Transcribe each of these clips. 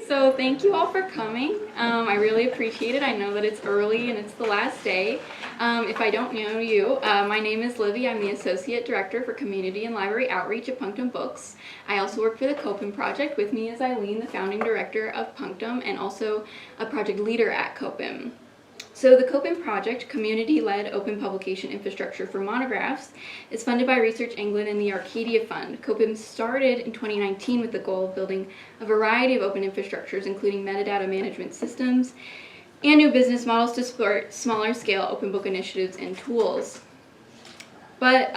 So thank you all for coming. I really appreciate it. I know that it's early and it's the last day. If I don't know you, my name is Livy. I'm the Associate Director for Community and Library Outreach at Punctum Books. I also work for the COPIM project. With me is Eileen, the founding director of Punctum and also a project leader at COPIM. So the COPIM project, Community-Led Open Publication Infrastructure for Monographs, is funded by Research England and the Arcadia Fund. COPIM started in 2019 with the goal of building a variety of open infrastructures, including metadata management systems and new business models to support smaller-scale open book initiatives and tools. But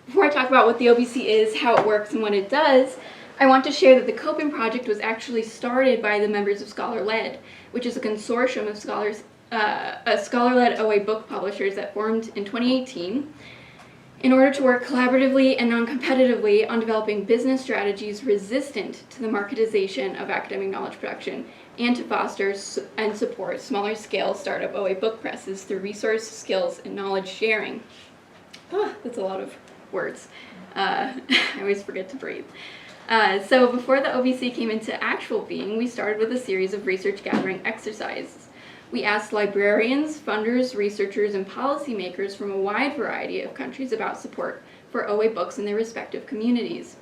before I talk about what the OBC is, how it works, and what it does, I want to share that the COPIM project was actually started by the members of Scholar-Led, which is a consortium of scholar-led OA book publishers that formed in 2018 in order to work collaboratively and non-competitively on developing business strategies resistant to the marketization of academic knowledge production and to foster and support smaller-scale startup OA book presses through resource, skills, and knowledge sharing. Oh, that's a lot of words. I always forget to breathe. So before the OBC came into actual being, we started with a series of research gathering exercises. We asked librarians, funders, researchers, and policymakers from a wide variety of countries about support for OA books in their respective communities.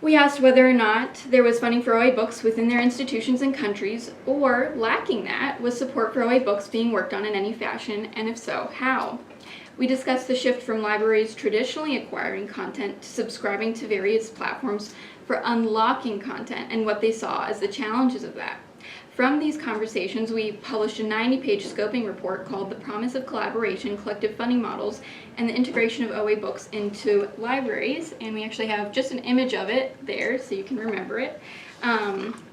We asked whether or not there was funding for OA books within their institutions and countries, or, lacking that, was support for OA books being worked on in any fashion, and if so, how? We discussed the shift from libraries traditionally acquiring content to subscribing to various platforms for unlocking content and what they saw as the challenges of that. From these conversations, we published a 90-page scoping report called The Promise of Collaboration, Collective Funding Models, and the Integration of OA Books into Libraries, and we actually have just an image of it there so you can remember it.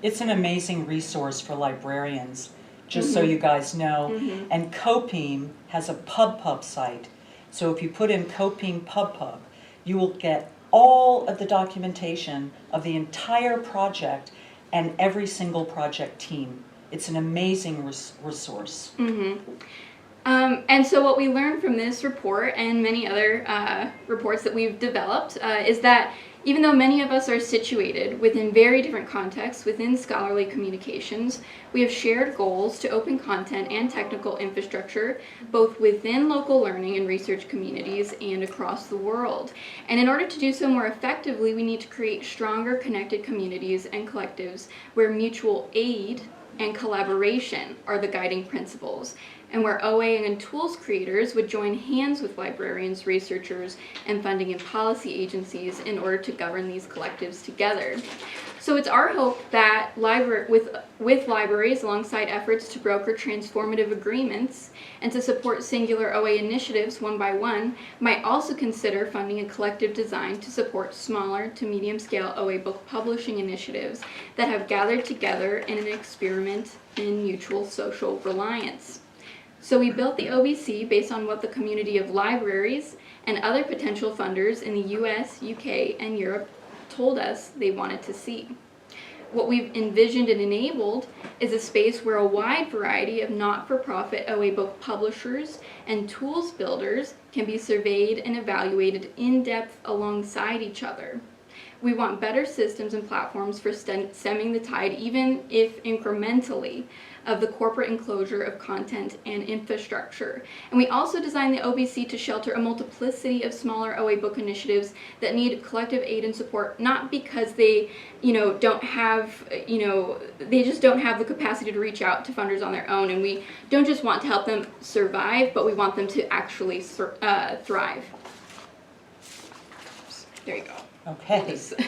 It's an amazing resource for librarians, just so you guys know, and COPIM has a PubPub site, so if you put in COPIM PubPub, you will get all of the documentation of the entire project and every single project team. It's an amazing resource. And so what we learned from this report and many other reports that we've developed is that even though many of us are situated within very different contexts within scholarly communications, we have shared goals to open content and technical infrastructure both within local learning and research communities and across the world. And in order to do so more effectively, we need to create stronger connected communities and collectives where mutual aid and collaboration are the guiding principles, and where OA and tools creators would join hands with librarians, researchers, and funding and policy agencies in order to govern these collectives together. So it's our hope that with libraries, alongside efforts to broker transformative agreements and to support singular OA initiatives one by one, might also consider funding a collective design to support smaller to medium-scale OA book publishing initiatives that have gathered together in an experiment in mutual social reliance. So we built the OBC based on what the community of libraries and other potential funders in the US, UK, and Europe told us they wanted to see. What we've envisioned and enabled is a space where a wide variety of not-for-profit OA book publishers and tools builders can be surveyed and evaluated in depth alongside each other. We want better systems and platforms for stemming the tide, even if incrementally, of the corporate enclosure of content and infrastructure. And we also designed the OBC to shelter a multiplicity of smaller OA book initiatives that need collective aid and support, not because they, don't have, they just don't have the capacity to reach out to funders on their own. And we don't just want to help them survive, but we want them to actually thrive. There you go. Okay. Switch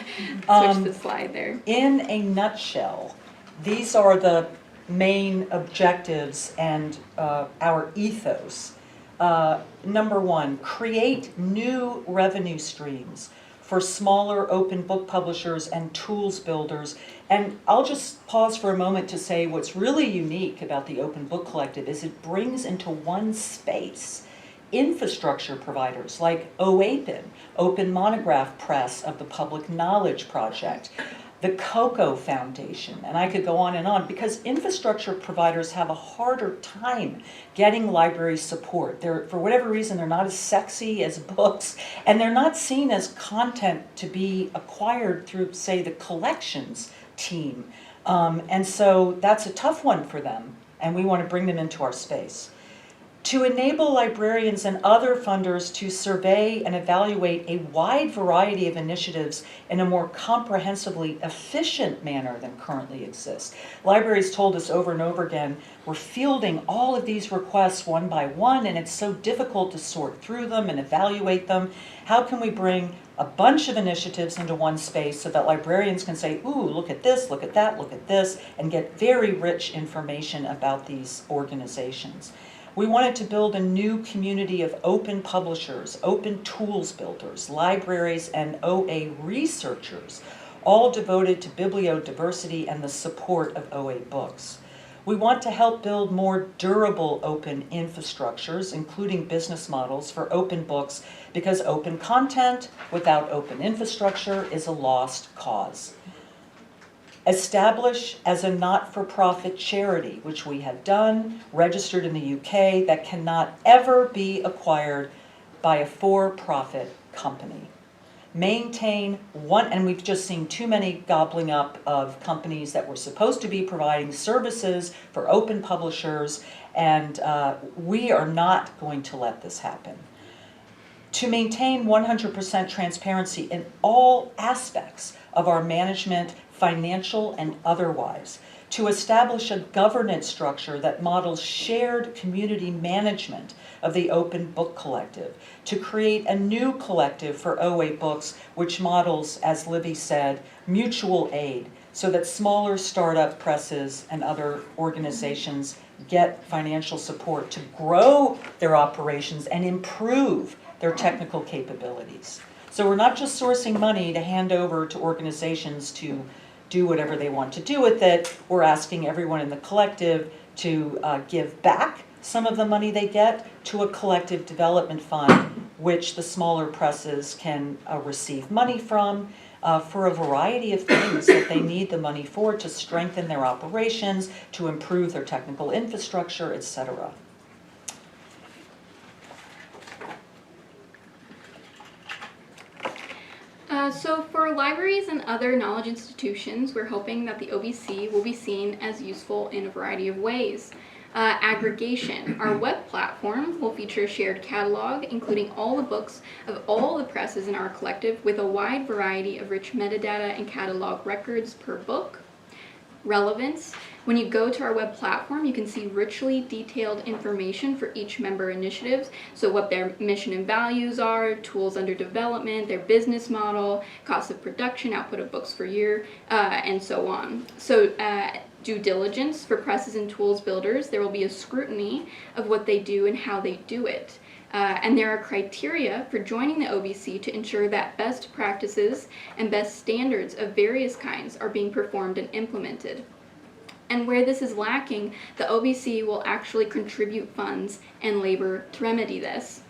the slide there. In a nutshell, these are the main objectives and our ethos. Number one, create new revenue streams for smaller open book publishers and tools builders. And I'll just pause for a moment to say what's really unique about the Open Book Collective is it brings into one space infrastructure providers like OAPN, Open Monograph Press of the Public Knowledge Project, the COCO Foundation, and I could go on, because infrastructure providers have a harder time getting library support. For whatever reason, they're not as sexy as books, and they're not seen as content to be acquired through, say, the collections team. And so that's a tough one for them, and we want to bring them into our space. To enable librarians and other funders to survey and evaluate a wide variety of initiatives in a more comprehensively efficient manner than currently exists. Libraries told us over and over again, we're fielding all of these requests one by one, and it's so difficult to sort through them and evaluate them. How can we bring a bunch of initiatives into one space so that librarians can say, ooh, look at this, look at that, look at this, and get very rich information about these organizations. We wanted to build a new community of open publishers, open tools builders, libraries, and OA researchers, all devoted to bibliodiversity and the support of OA books. We want to help build more durable open infrastructures, including business models for open books, because open content without open infrastructure is a lost cause. Establish as a not-for-profit charity, which we have done, registered in the UK, that cannot ever be acquired by a for-profit company. Maintain one, and we've just seen too many gobbling up of companies that were supposed to be providing services for open publishers, and we are not going to let this happen. To maintain 100% transparency in all aspects of our management, financial and otherwise, to establish a governance structure that models shared community management of the Open Book Collective, to create a new collective for OA books which models, as Libby said, mutual aid, so that smaller startup presses and other organizations get financial support to grow their operations and improve their technical capabilities. So we're not just sourcing money to hand over to organizations to do whatever they want to do with it. We're asking everyone in the collective to give back some of the money they get to a collective development fund, which the smaller presses can receive money from for a variety of things that they need the money for, to strengthen their operations, to improve their technical infrastructure, etc. So for libraries and other knowledge institutions, we're hoping that the OBC will be seen as useful in a variety of ways. Aggregation. Our web platform will feature a shared catalog, including all the books of all the presses in our collective, with a wide variety of rich metadata and catalog records per book. Relevance. When you go to our web platform, you can see richly detailed information for each member initiatives, so what their mission and values are, tools under development, their business model, cost of production, output of books per year, and so on. So due diligence for presses and tools builders, there will be a scrutiny of what they do and how they do it. And there are criteria for joining the OBC to ensure that best practices and best standards of various kinds are being performed and implemented. And where this is lacking, the OBC will actually contribute funds and labor to remedy this.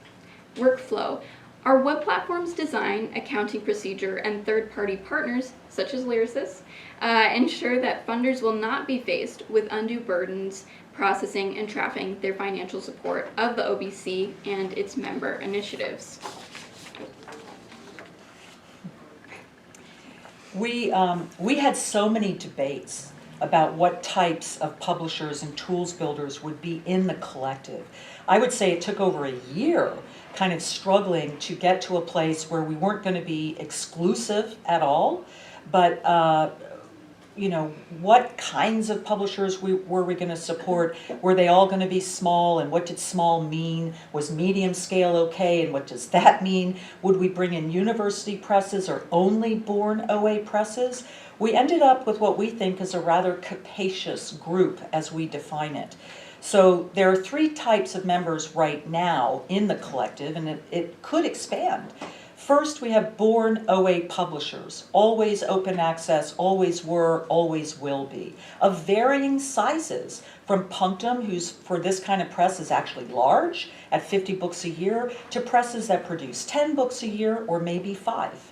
Workflow. Our web platform's design, accounting procedure, and third-party partners, such as Lyrasis, ensure that funders will not be faced with undue burdens processing and tracking their financial support of the OBC and its member initiatives. We had so many debates about what types of publishers and tools builders would be in the collective. I would say it took over a year kind of struggling to get to a place where we weren't going to be exclusive at all, but what kinds of publishers were we going to support? Were they all going to be small, and what did small mean? Was medium scale okay, and what does that mean? Would we bring in university presses or only born OA presses? We ended up with what we think is a rather capacious group as we define it. So there are three types of members right now in the collective, and it could expand. First, we have born OA publishers, always open access, always were, always will be, of varying sizes, from Punctum, who's for this kind of press is actually large, at 50 books a year, to presses that produce 10 books a year or maybe 5.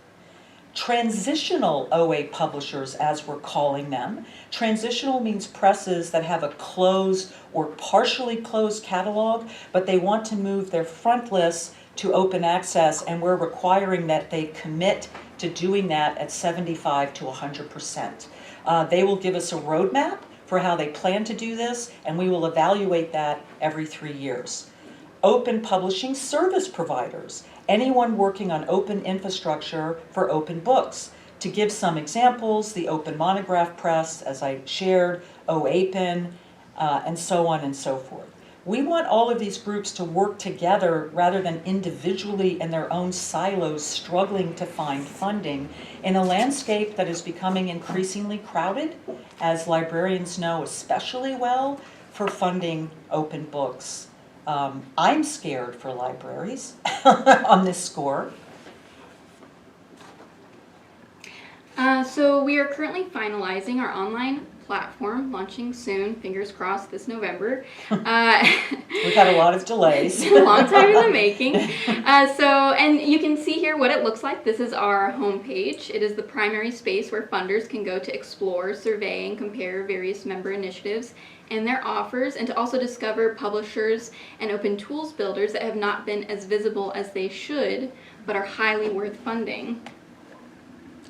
Transitional OA publishers, as we're calling them. Transitional means presses that have a closed or partially closed catalog, but they want to move their front lists to open access, and we're requiring that they commit to doing that at 75 to 100%. They will give us a roadmap for how they plan to do this, and we will evaluate that every 3 years. Open publishing service providers, anyone working on open infrastructure for open books. To give some examples, the Open Monograph Press, as I shared, OAPN, and so on and so forth. We want all of these groups to work together rather than individually in their own silos struggling to find funding in a landscape that is becoming increasingly crowded, as librarians know especially well, for funding open books. I'm scared for libraries on this score. So we are currently finalizing our online platform, launching soon, fingers crossed, this November. We've had a lot of delays. A long time in the making. And you can see here what it looks like. This is our homepage. It is the primary space where funders can go to explore, survey, and compare various member initiatives and their offers, and to also discover publishers and open tools builders that have not been as visible as they should, but are highly worth funding.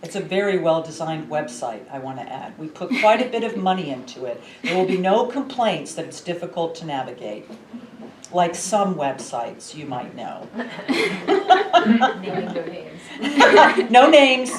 It's a very well-designed website, I want to add. We put quite a bit of money into it. There will be no complaints that it's difficult to navigate, like some websites you might know. Naming no names. No names.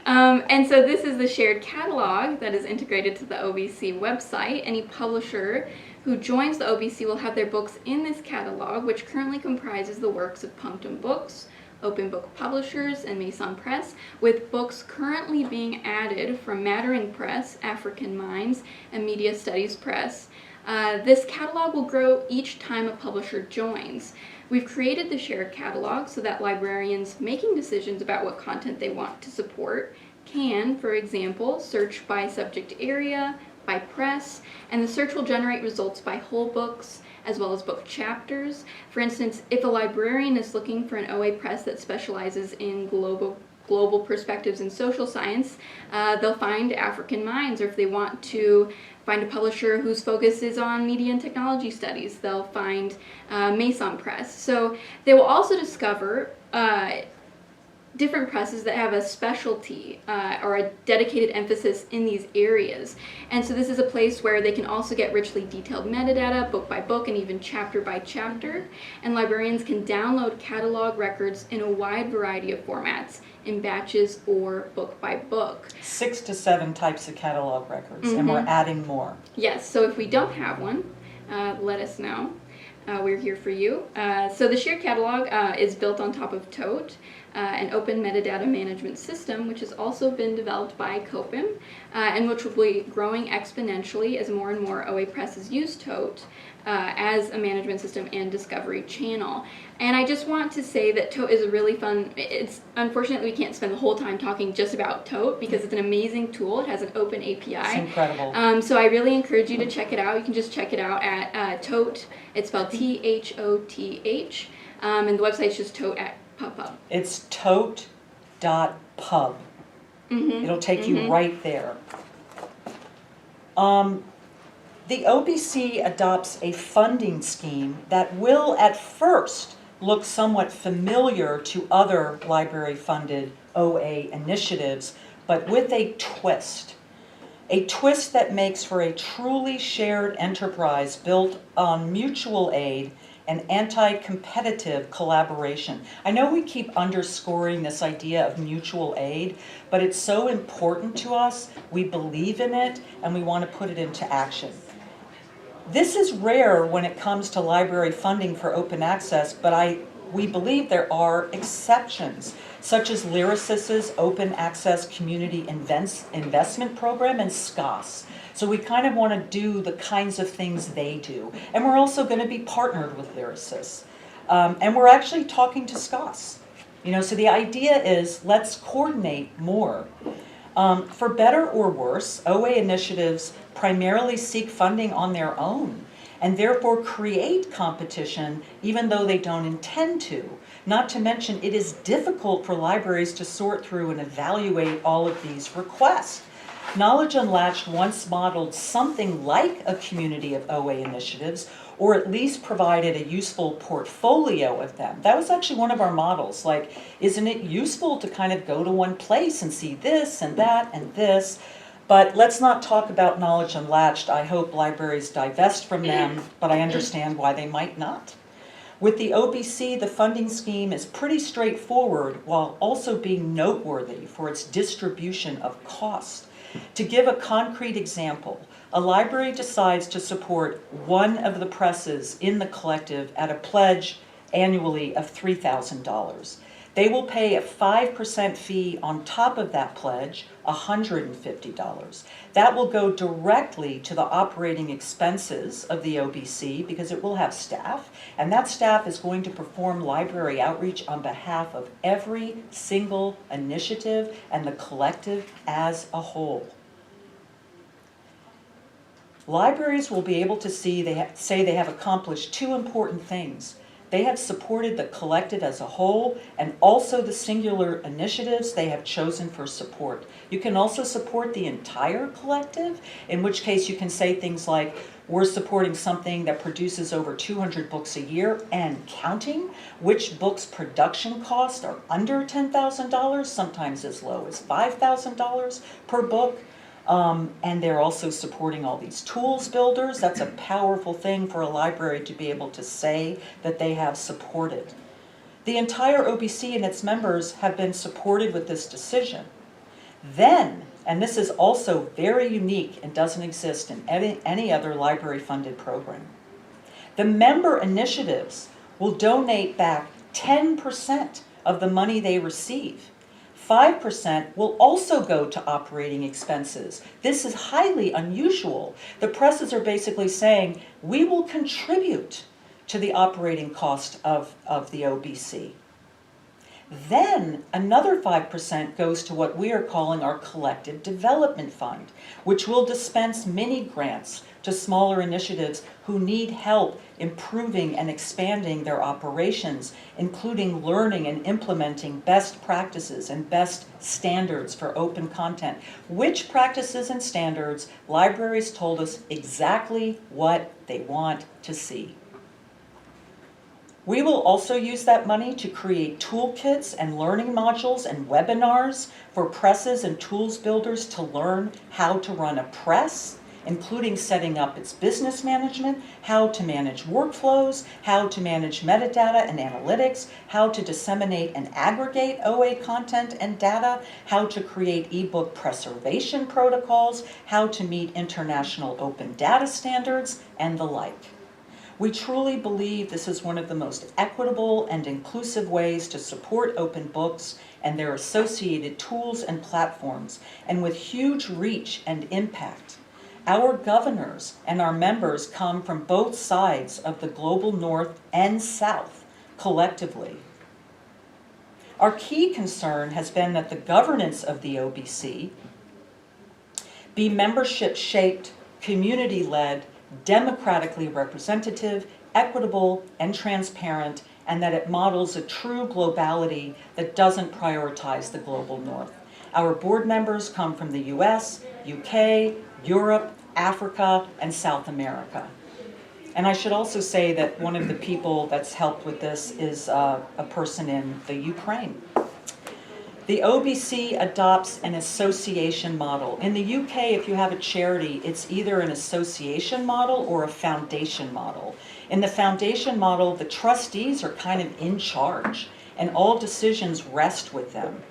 And so this is the shared catalog that is integrated to the OBC website. Any publisher who joins the OBC will have their books in this catalog, which currently comprises the works of Punctum Books, Open Book Publishers, and Maison Press, with books currently being added from Mattering Press, African Minds, and Media Studies Press. This catalog will grow each time a publisher joins. We've created the shared catalog so that librarians making decisions about what content they want to support can, for example, search by subject area, by press, and the search will generate results by whole books, as well as book chapters. For instance, if a librarian is looking for an OA press that specializes in global perspectives in social science, they'll find African Minds, or if they want to find a publisher whose focus is on media and technology studies, they'll find Maison Press. So they will also discover different presses that have a specialty or a dedicated emphasis in these areas. And so this is a place where they can also get richly detailed metadata, book by book, and even chapter by chapter. And librarians can download catalog records in a wide variety of formats, in batches or book by book. 6 to 7 types of catalog records, and we're adding more. Yes, so if we don't have one, let us know. We're here for you. So the shared catalog is built on top of Tote, an open metadata management system, which has also been developed by COPIM, and which will be growing exponentially as more and more OA presses use Tote as a management system and discovery channel. And I just want to say that Tote is a really fun, it's unfortunately we can't spend the whole time talking just about Tote because it's an amazing tool. It has an open API. It's incredible. So I really encourage you to check it out. You can just check it out at Tote. It's spelled THOTH, and the website's just Tote at PubPub. It's tote.pub. It'll take you right there. The OBC adopts a funding scheme that will at first look somewhat familiar to other library-funded OA initiatives, but with a twist. A twist that makes for a truly shared enterprise built on mutual aid and anti-competitive collaboration. I know we keep underscoring this idea of mutual aid, but it's so important to us. We believe in it, and we want to put it into action. This is rare when it comes to library funding for open access, but we believe there are exceptions, such as Lyrasis' Open Access Community Investment Program and SCOS. So we kind of want to do the kinds of things they do. And we're also going to be partnered with Lyrasis. And we're actually talking to SCOS. So the idea is let's coordinate more. For better or worse, OA initiatives primarily seek funding on their own and therefore create competition even though they don't intend to. Not to mention, it is difficult for libraries to sort through and evaluate all of these requests. Knowledge Unlatched once modeled something like a community of OA initiatives, or at least provided a useful portfolio of them. That was actually one of our models. Like, isn't it useful to kind of go to one place and see this and that and this? But let's not talk about knowledge unlatched. I hope libraries divest from them, but I understand why they might not. With the OBC, the funding scheme is pretty straightforward while also being noteworthy for its distribution of cost. To give a concrete example, a library decides to support one of the presses in the collective at a pledge annually of $3,000. They will pay a 5% fee on top of that pledge, $150. That will go directly to the operating expenses of the OBC because it will have staff, and that staff is going to perform library outreach on behalf of every single initiative and the collective as a whole. Libraries will be able to say they have accomplished two important things. They have supported the collective as a whole and also the singular initiatives they have chosen for support. You can also support the entire collective, in which case you can say things like, we're supporting something that produces over 200 books a year and counting, which books' production costs are under $10,000, sometimes as low as $5,000 per book. And they're also supporting all these tools builders. That's a powerful thing for a library to be able to say that they have supported. The entire OBC and its members have been supported with this decision. Then, and this is also very unique and doesn't exist in any other library-funded program, the member initiatives will donate back 10% of the money they receive. 5% will also go to operating expenses. This is highly unusual. The presses are basically saying, we will contribute to the operating cost of the OBC. Then another 5% goes to what we are calling our collective development fund, which will dispense mini grants to smaller initiatives who need help improving and expanding their operations, including learning and implementing best practices and best standards for open content. Which practices and standards? Libraries told us exactly what they want to see. We will also use that money to create toolkits and learning modules and webinars for presses and tools builders to learn how to run a press, including setting up its business management, how to manage workflows, how to manage metadata and analytics, how to disseminate and aggregate OA content and data, how to create ebook preservation protocols, how to meet international open data standards, and the like. We truly believe this is one of the most equitable and inclusive ways to support open books and their associated tools and platforms, and with huge reach and impact. Our governors and our members come from both sides of the global north and south, collectively. Our key concern has been that the governance of the OBC be membership-shaped, community-led, democratically representative, equitable, and transparent, and that it models a true globality that doesn't prioritize the global north. Our board members come from the US, UK, Europe, Africa, and South America. And I should also say that one of the people that's helped with this is a person in the Ukraine. The OBC adopts an association model. In the UK, if you have a charity, it's either an association model or a foundation model. In the foundation model, the trustees are kind of in charge, and all decisions rest with them.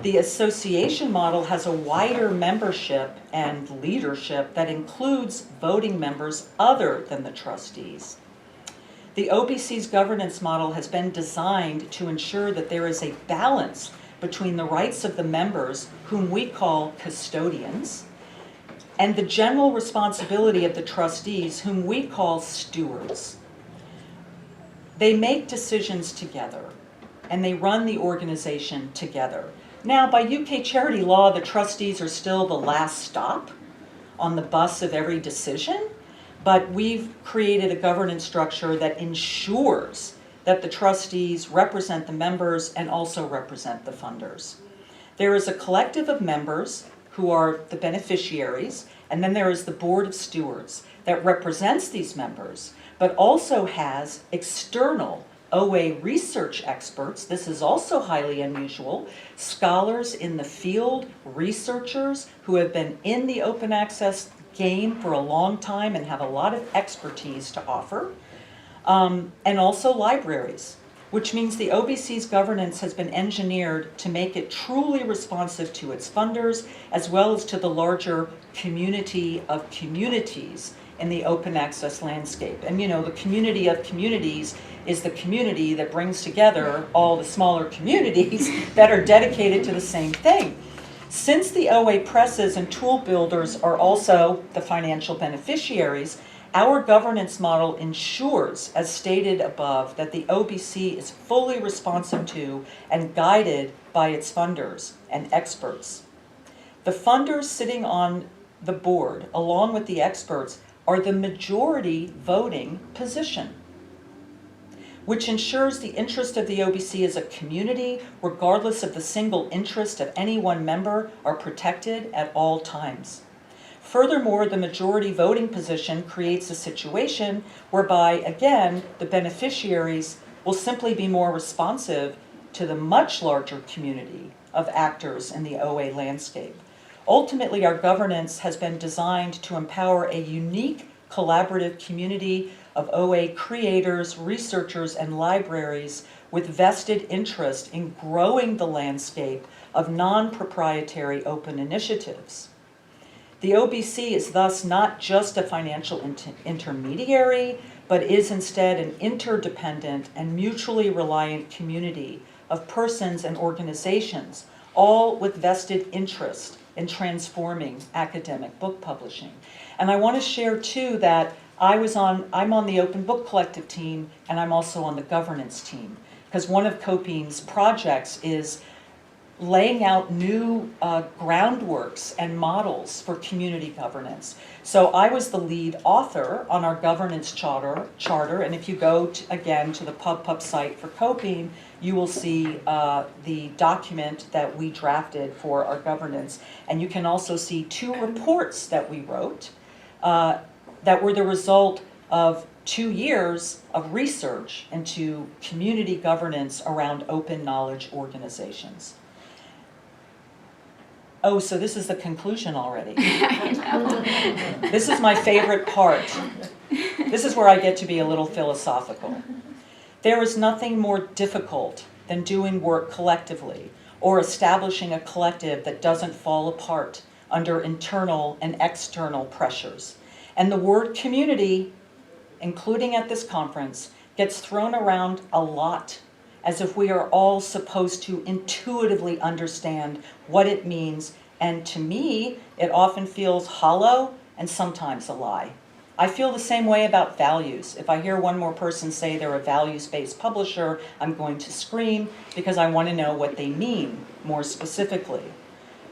The association model has a wider membership and leadership that includes voting members other than the trustees. The OBC's governance model has been designed to ensure that there is a balance between the rights of the members, whom we call custodians, and the general responsibility of the trustees, whom we call stewards. They make decisions together, and they run the organization together. Now, by UK charity law, the trustees are still the last stop on the bus of every decision, but we've created a governance structure that ensures that the trustees represent the members and also represent the funders. There is a collective of members who are the beneficiaries, and then there is the board of stewards that represents these members, but also has external OA research experts, this is also highly unusual, scholars in the field, researchers who have been in the open access game for a long time and have a lot of expertise to offer, and also libraries, which means the OBC's governance has been engineered to make it truly responsive to its funders, as well as to the larger community of communities in the open access landscape. And you know, the community of communities is the community that brings together all the smaller communities that are dedicated to the same thing. Since the OA presses and tool builders are also the financial beneficiaries, our governance model ensures, as stated above, that the OBC is fully responsive to and guided by its funders and experts. The funders sitting on the board, along with the experts, are the majority voting position, which ensures the interest of the OBC as a community, regardless of the single interest of any one member, are protected at all times. Furthermore, the majority voting position creates a situation whereby, again, the beneficiaries will simply be more responsive to the much larger community of actors in the OA landscape. Ultimately, our governance has been designed to empower a unique collaborative community of OA creators, researchers, and libraries with vested interest in growing the landscape of non-proprietary open initiatives. The OBC is thus not just a financial intermediary, but is instead an interdependent and mutually reliant community of persons and organizations, all with vested interest in transforming academic book publishing. And I want to share too that I'm on the Open Book Collective team, and I'm also on the governance team, because one of COPIM's projects is laying out new groundworks and models for community governance. So I was the lead author on our governance charter, and if you go again to the PubPub site for COPIM, you will see the document that we drafted for our governance. And you can also see 2 reports that we wrote that were the result of 2 years of research into community governance around open knowledge organizations. Oh, so this is the conclusion already. I know. This is my favorite part. This is where I get to be a little philosophical. There is nothing more difficult than doing work collectively or establishing a collective that doesn't fall apart under internal and external pressures. And the word community, including at this conference, gets thrown around a lot, as if we are all supposed to intuitively understand what it means, and to me, it often feels hollow and sometimes a lie. I feel the same way about values. If I hear one more person say they're a values-based publisher, I'm going to scream because I want to know what they mean more specifically.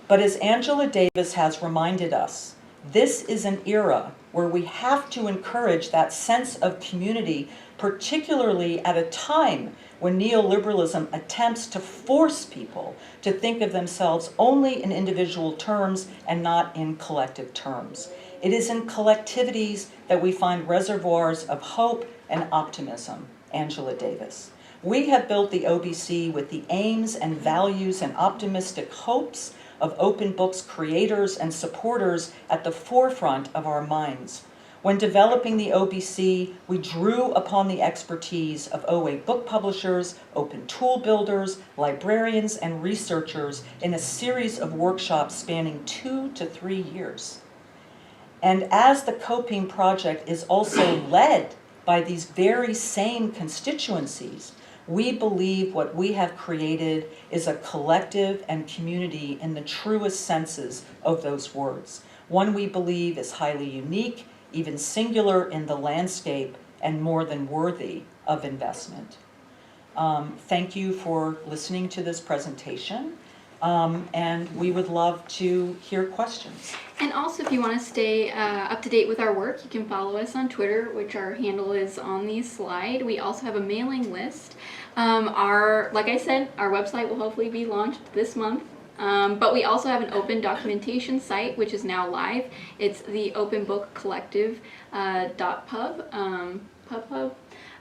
But as Angela Davis has reminded us, this is an era where we have to encourage that sense of community, particularly at a time when neoliberalism attempts to force people to think of themselves only in individual terms and not in collective terms. It is in collectivities that we find reservoirs of hope and optimism. Angela Davis. We have built the OBC with the aims and values and optimistic hopes of open books creators and supporters at the forefront of our minds. When developing the OBC, we drew upon the expertise of OA book publishers, open tool builders, librarians, and researchers in a series of workshops spanning 2 to 3 years. And as the COPIM project is also led by these very same constituencies, we believe what we have created is a collective and community in the truest senses of those words. One we believe is highly unique, even singular in the landscape, and more than worthy of investment. Thank you for listening to this presentation, and we would love to hear questions. And also, if you want to stay up to date with our work, you can follow us on Twitter, which our handle is on the slide. We also have a mailing list. Like I said, our website will hopefully be launched this month. But we also have an open documentation site, which is now live. It's the Open Book Collective .pub.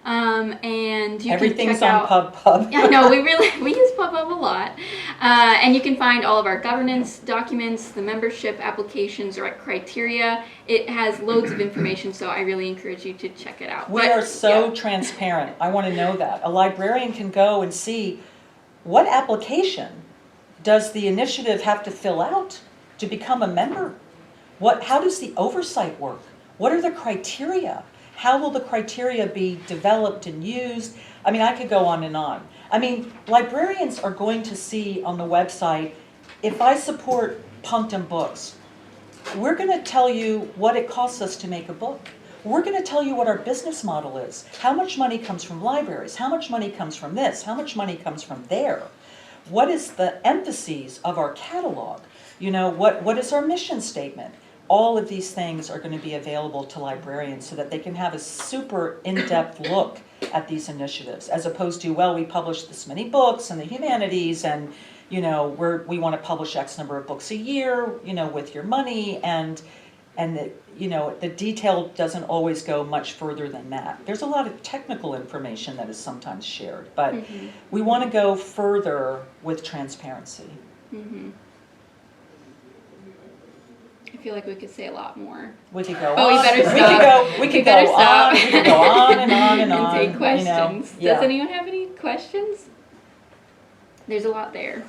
And you Everything's can check on out. PubPub. I know, we use PubPub a lot. And you can find all of our governance documents, the membership applications, or criteria. It has loads of information, so I really encourage you to check it out. We are so transparent. I want to know that. A librarian can go and see what application does the initiative have to fill out to become a member? How does the oversight work? What are the criteria? How will the criteria be developed and used? I mean, I could go on and on. I mean, librarians are going to see on the website, if I support Punctum Books, we're going to tell you what it costs us to make a book. We're going to tell you what our business model is. How much money comes from libraries? How much money comes from this? How much money comes from there? What is the emphases of our catalog? You know, what is our mission statement? All of these things are going to be available to librarians so that they can have a super in-depth look at these initiatives, as opposed to, well, we publish this many books in the humanities, and you know, we want to publish X number of books a year, you know, with your money, and you know, the detail doesn't always go much further than that. There's a lot of technical information that is sometimes shared, but we want to go further with transparency. I feel like we could say a lot more. We could go But on. we better stop. We could go on. We could go on and on and on. Take questions. You know? Does anyone have any questions? There's a lot there.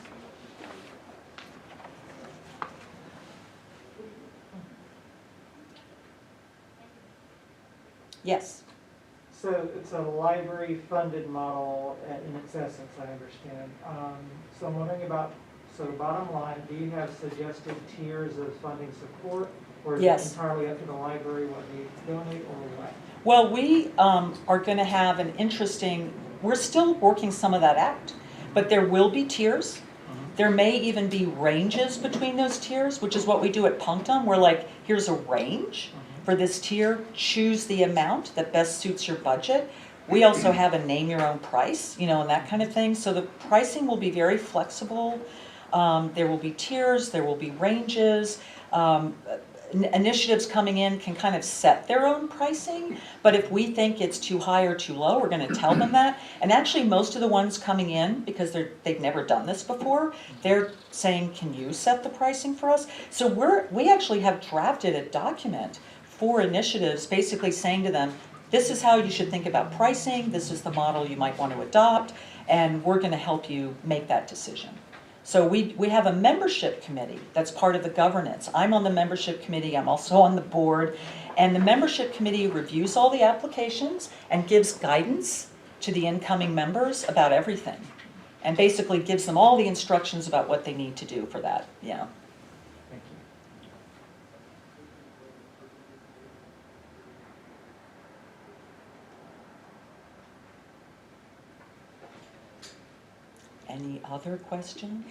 Yes. So it's a library-funded model in its essence, I understand. So I'm wondering about, so bottom line, do you have suggested tiers of funding support? Or is Yes. it entirely up to the library what they donate or what? Well, we are going to have an interesting, we're still working some of that out, but there will be tiers. There may even be ranges between those tiers, which is what we do at Punctum. We're like, here's a range for this tier. Choose the amount that best suits your budget. We also have a name your own price, you know, and that kind of thing. So the pricing will be very flexible. There will be tiers, there will be ranges. Initiatives coming in can kind of set their own pricing, but if we think it's too high or too low, we're going to tell them that. And actually, most of the ones coming in, because they've never done this before, they're saying, can you set the pricing for us? So we actually have drafted a document for initiatives, basically saying to them, this is how you should think about pricing, this is the model you might want to adopt, and we're going to help you make that decision. So we have a membership committee that's part of the governance. I'm on the membership committee, I'm also on the board, and the membership committee reviews all the applications and gives guidance to the incoming members about everything, and basically gives them all the instructions about what they need to do for that. Yeah. Thank you. Any other questions?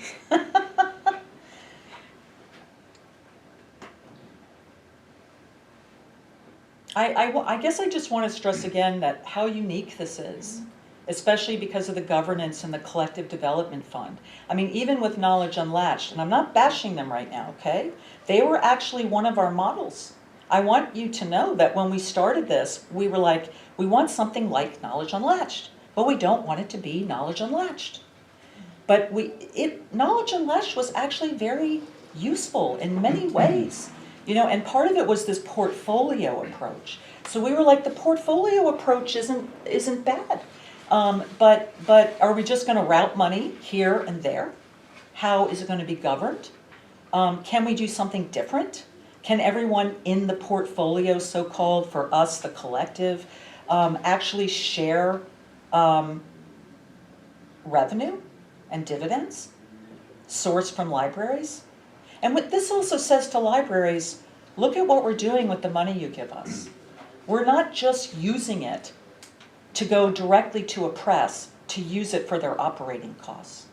I guess I just want to stress again that how unique this is, especially because of the governance and the collective development fund. I mean, even with Knowledge Unlatched, and I'm not bashing them right now, okay? They were actually one of our models. I want you to know that when we started this, we were like, we want something like Knowledge Unlatched, but we don't want it to be Knowledge Unlatched. But Knowledge Unlatched was actually very useful in many ways, you know, and part of it was this portfolio approach. So we were like, the portfolio approach isn't bad, but are we just going to route money here and there? How is it going to be governed? Can we do something different? Can everyone in the portfolio, so-called, for us, the collective, actually share revenue and dividends sourced from libraries? And what this also says to libraries, look at what we're doing with the money you give us. We're not just using it to go directly to a press to use it for their operating costs.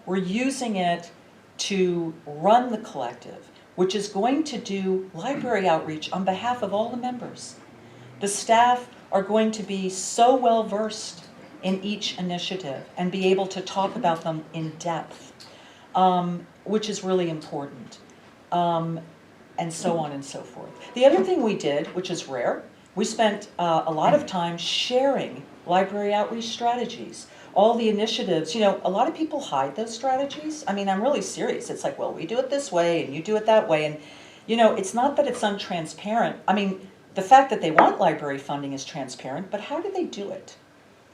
We're using it to run the collective, which is going to do library outreach on behalf of all the members. The staff are going to be so well versed in each initiative and be able to talk about them in depth, which is really important, and so on and so forth. The other thing we did, which is rare, we spent a lot of time sharing library outreach strategies, all the initiatives. You know, a lot of people hide those strategies. I mean, I'm really serious. It's like, well, we do it this way and you do it that way. And, you know, it's not that it's untransparent. I mean, the fact that they want library funding is transparent, but how do they do it?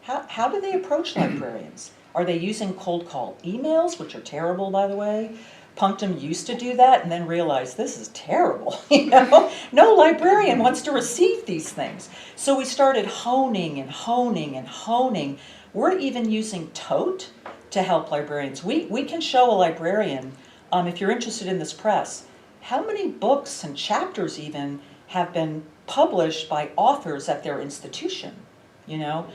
How do they approach librarians? Are they using cold call emails, which are terrible, by the way? Punctum used to do that and then realized this is terrible. You know, no librarian wants to receive these things. So we started honing and honing and honing. We're even using Tote to help librarians. We can show a librarian, if you're interested in this press, how many books and chapters even have been published by authors at their institution, you know?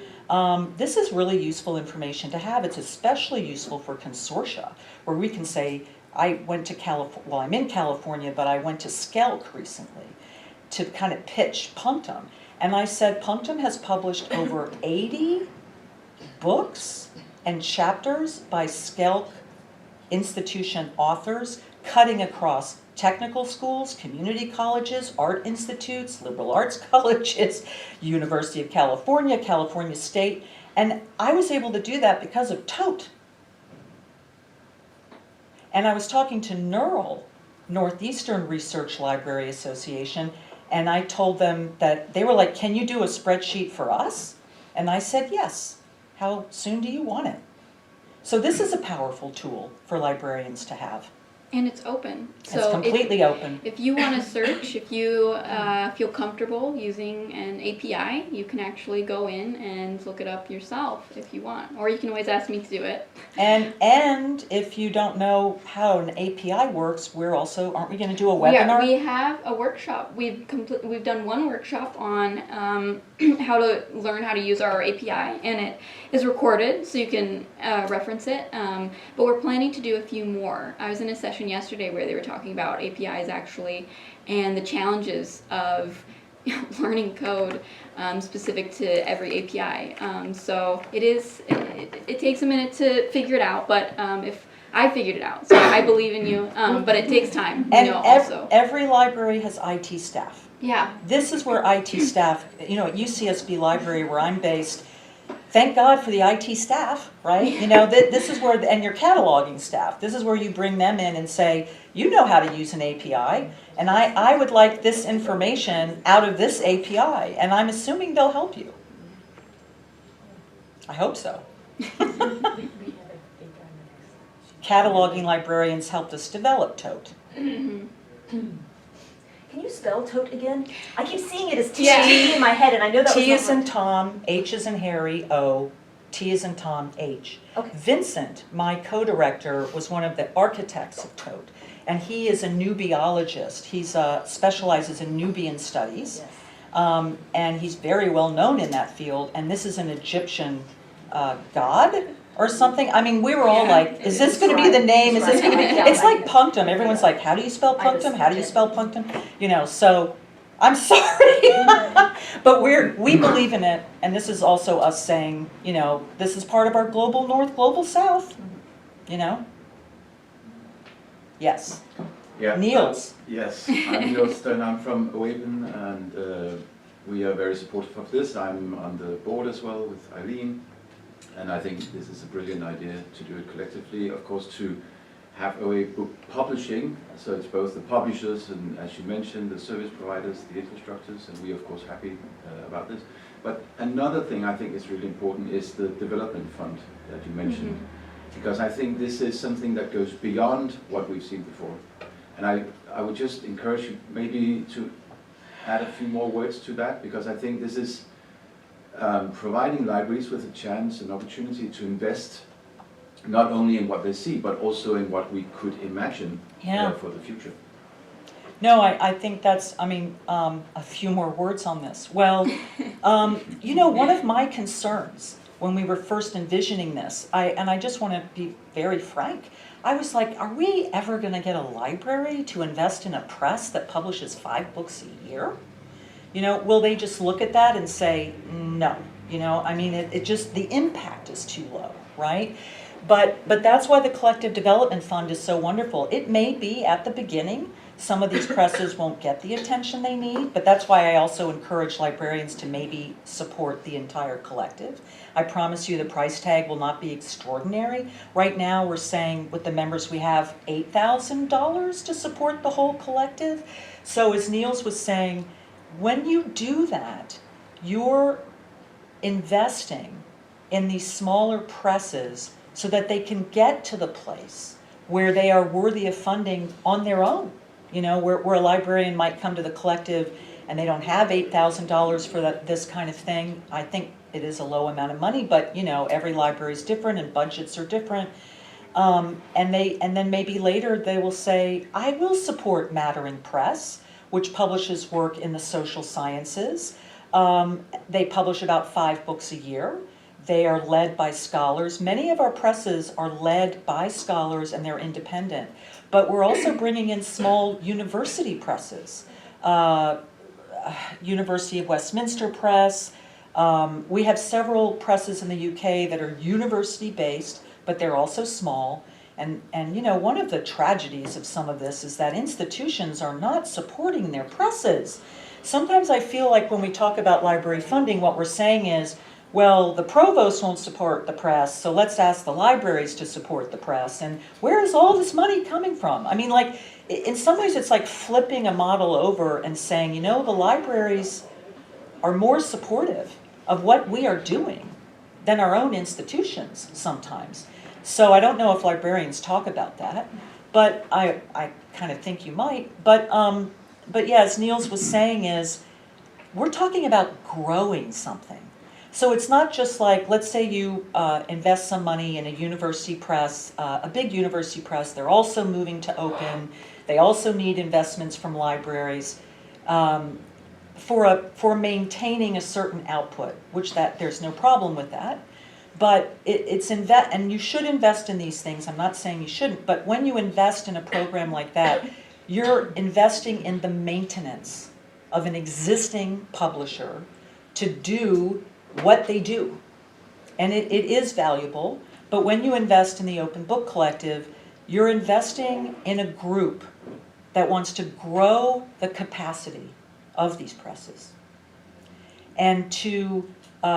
This is really useful information to have. It's especially useful for consortia, where we can say, I went to California, well, I'm in California, but I went to Skelk recently to kind of pitch Punctum. And I said, Punctum has published over 80 books and chapters by Skelk institution authors, cutting across technical schools, community colleges, art institutes, liberal arts colleges, University of California, California State. And I was able to do that because of Tote. And I was talking to NERL, Northeastern Research Library Association, and I told them that they were like, can you do a spreadsheet for us? And I said, yes. How soon do you want it? So this is a powerful tool for librarians to have. And it's open. It's So completely open. if you want to search, if you feel comfortable using an API, you can actually go in and look it up yourself if you want. Or you can always ask me to do it. And if you don't know how an API works, we're also, aren't we going to do a webinar? Yeah, we have a workshop. We've done one workshop on how to learn how to use our API, and it is recorded, so you can reference it. But we're planning to do a few more. I was in a session yesterday where they were talking about APIs actually, and the challenges of learning code specific to every API. So it takes a minute to figure it out, but if I figured it out, so I believe in you, but it takes time, And also. every library has IT staff. Yeah. This is where IT staff, you know, at UCSB Library where I'm based, thank God for the IT staff, right? You know, this is where, and your cataloging staff, this is where you bring them in and say, you know how to use an API, and I would like this information out of this API, and I'm assuming they'll help you. I hope so. Cataloging librarians helped us develop Tote. Can you spell tote again? I keep seeing it as T Yeah. in my head, and I know that T was is not in Tom, H is in Harry, O, T is in Tom, H. Okay. Vincent, my co-director, was one of the architects of Tote, and he is a nubiologist. He specializes in Nubian studies, Yes. and he's very well known in that field, and this is an Egyptian god or something. I mean, we were all Yeah. like, is this going to be the name? Is this going to be? It's like Punctum. Everyone's like, how do you spell Punctum? How do you spell Punctum? You know, so I'm sorry. But we believe in it, and this is also us saying, you know, this is part of our global north, global south, you know? Yes. Yeah. Niels. Yes, I'm Niels Stern. I'm from Oapen, and we are very supportive of this. I'm on the board as well with Eileen, and I think this is a brilliant idea to do it collectively. Of course, to have OA book publishing, so it's both the publishers and, as you mentioned, the service providers, the infrastructures, and we are of course happy about this. But another thing I think is really important is the development fund that you mentioned, because I think this is something that goes beyond what we've seen before. And I would just encourage you maybe to add a few more words to that, because I think this is providing libraries with a chance, an opportunity to invest not only in what they see, but also in what we could imagine for the future. No, I think that's, I mean, a few more words on this. Well, you know, one of my concerns when we were first envisioning this, and I just want to be very frank, I was like, are we ever going to get a library to invest in a press that publishes 5 books a year? You know, will they just look at that and say, no? You know, I mean, it just, the impact is too low, right? But that's why the Collective Development Fund is so wonderful. It may be at the beginning some of these presses won't get the attention they need, but that's why I also encourage librarians to maybe support the entire collective. I promise you the price tag will not be extraordinary. Right now, we're saying with the members we have $8,000 to support the whole collective. So as Niels was saying, when you do that, you're investing in these smaller presses so that they can get to the place where they are worthy of funding on their own. You know, where a librarian might come to the collective and they don't have $8,000 for this kind of thing. I think it is a low amount of money, but you know, every library is different and budgets are different. And then maybe later they will say, I will support Mattering Press, which publishes work in the social sciences. They publish about 5 books a year. They are led by scholars. Many of our presses are led by scholars and they're independent. But we're also bringing in small university presses. University of Westminster Press. We have several presses in the UK that are university-based, but they're also small. And you know, one of the tragedies of some of this is that institutions are not supporting their presses. Sometimes I feel like when we talk about library funding, what we're saying is, well, the provost won't support the press, so let's ask the libraries to support the press. And where is all this money coming from? I mean, like, in some ways it's like flipping a model over and saying, you know, the libraries are more supportive of what we are doing than our own institutions sometimes. So I don't know if librarians talk about that, but I kind of think you might. But yeah, as Niels was saying is, we're talking about growing something. So it's not just like, let's say you invest some money in a university press, a big university press, they're also moving to open, they also need investments from libraries for maintaining a certain output, which there's no problem with that. But and you should invest in these things, I'm not saying you shouldn't, but when you invest in a program like that, you're investing in the maintenance of an existing publisher to do what they do. And it is valuable, but when you invest in the Open Book Collective, you're investing in a group that wants to grow the capacity of these presses and to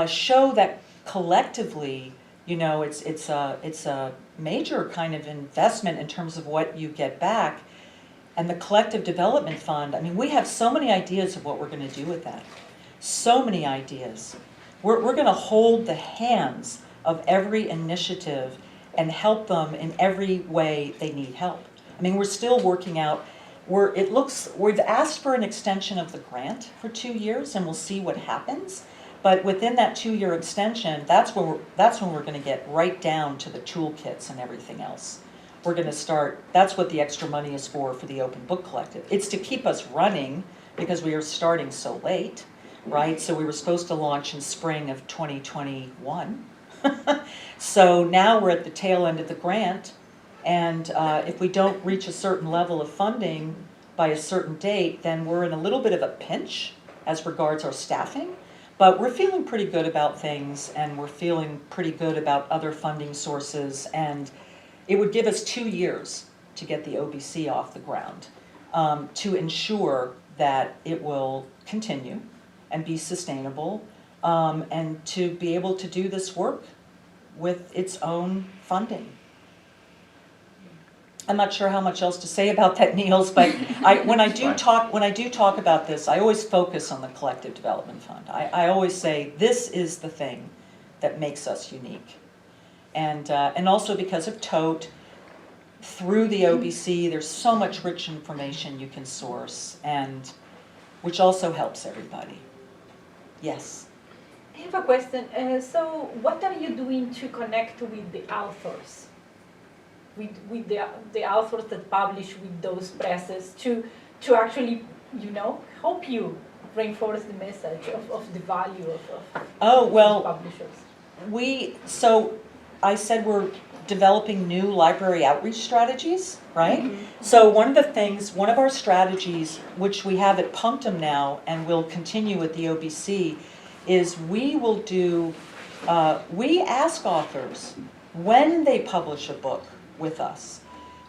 show that collectively, you know, it's a major kind of investment in terms of what you get back. And the Collective Development Fund, I mean, we have so many ideas of what we're going to do with that. So many ideas. We're going to hold the hands of every initiative and help them in every way they need help. I mean, we're still working out. We've asked for an extension of the grant for 2 years, and we'll see what happens. But within that 2-year extension, that's when we're going to get right down to the toolkits and everything else. We're going to start. That's what the extra money is for the Open Book Collective. It's to keep us running because we are starting so late. Right, so we were supposed to launch in spring of 2021. So now we're at the tail end of the grant, and if we don't reach a certain level of funding by a certain date, then we're in a little bit of a pinch as regards our staffing. But we're feeling pretty good about things, and we're feeling pretty good about other funding sources, and it would give us 2 years to get the OBC off the ground to ensure that it will continue and be sustainable, and to be able to do this work with its own funding. I'm not sure how much else to say about that, Niels, but when I do talk about this, I always focus on the Collective Development Fund. I always say this is the thing that makes us unique, and also because of TOTE, through the OBC, there's so much rich information you can source, and which also helps everybody. Yes. I have a question. So what are you doing to connect with the authors? With the authors that publish with those presses to actually, you know, help you reinforce the message of the value of publishers? So I said we're developing new library outreach strategies, right? Mm-hmm. So one of our strategies, which we have at Punctum now and will continue with the OBC, is we ask authors when they publish a book with us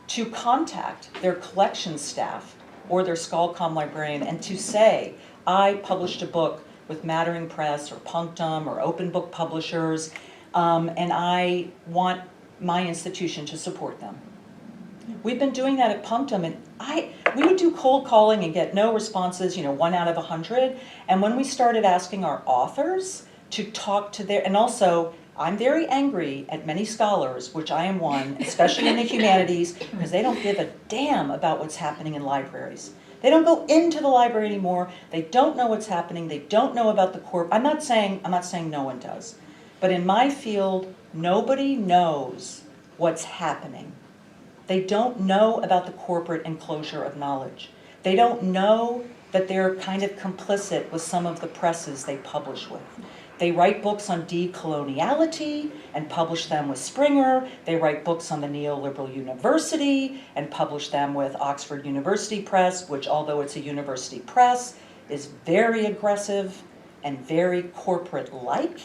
to contact their collection staff or their Skullcom librarian and to say, I published a book with Mattering Press or Punctum or Open Book Publishers, and I want my institution to support them. We've been doing that at Punctum, and we would do cold calling and get no responses, 1 out of 100. And when we started asking our authors to talk to their, and also, I'm very angry at many scholars, which I am one, especially in the humanities, because they don't give a damn about what's happening in libraries. They don't go into the library anymore. They don't know what's happening. They don't know about the corp. I'm not saying no one does. But in my field, nobody knows what's happening. They don't know about the corporate enclosure of knowledge. They don't know that they're kind of complicit with some of the presses they publish with. They write books on decoloniality and publish them with Springer. They write books on the neoliberal university and publish them with Oxford University Press, which, although it's a university press, is very aggressive and very corporate-like.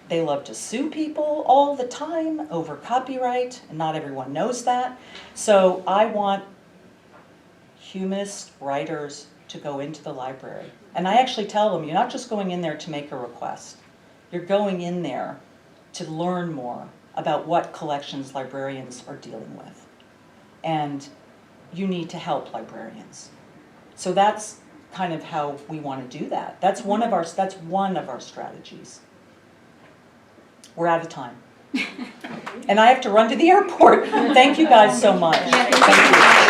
They love to sue people all the time over copyright, and not everyone knows that. So I want humanist writers to go into the library. And I actually tell them, you're not just going in there to make a request. You're going in there to learn more about what collections librarians are dealing with. And you need to help librarians. So that's kind of how we want to do that. That's one of our strategies. We're out of time. And I have to run to the airport. Thank you guys so much. Yeah, Thank you.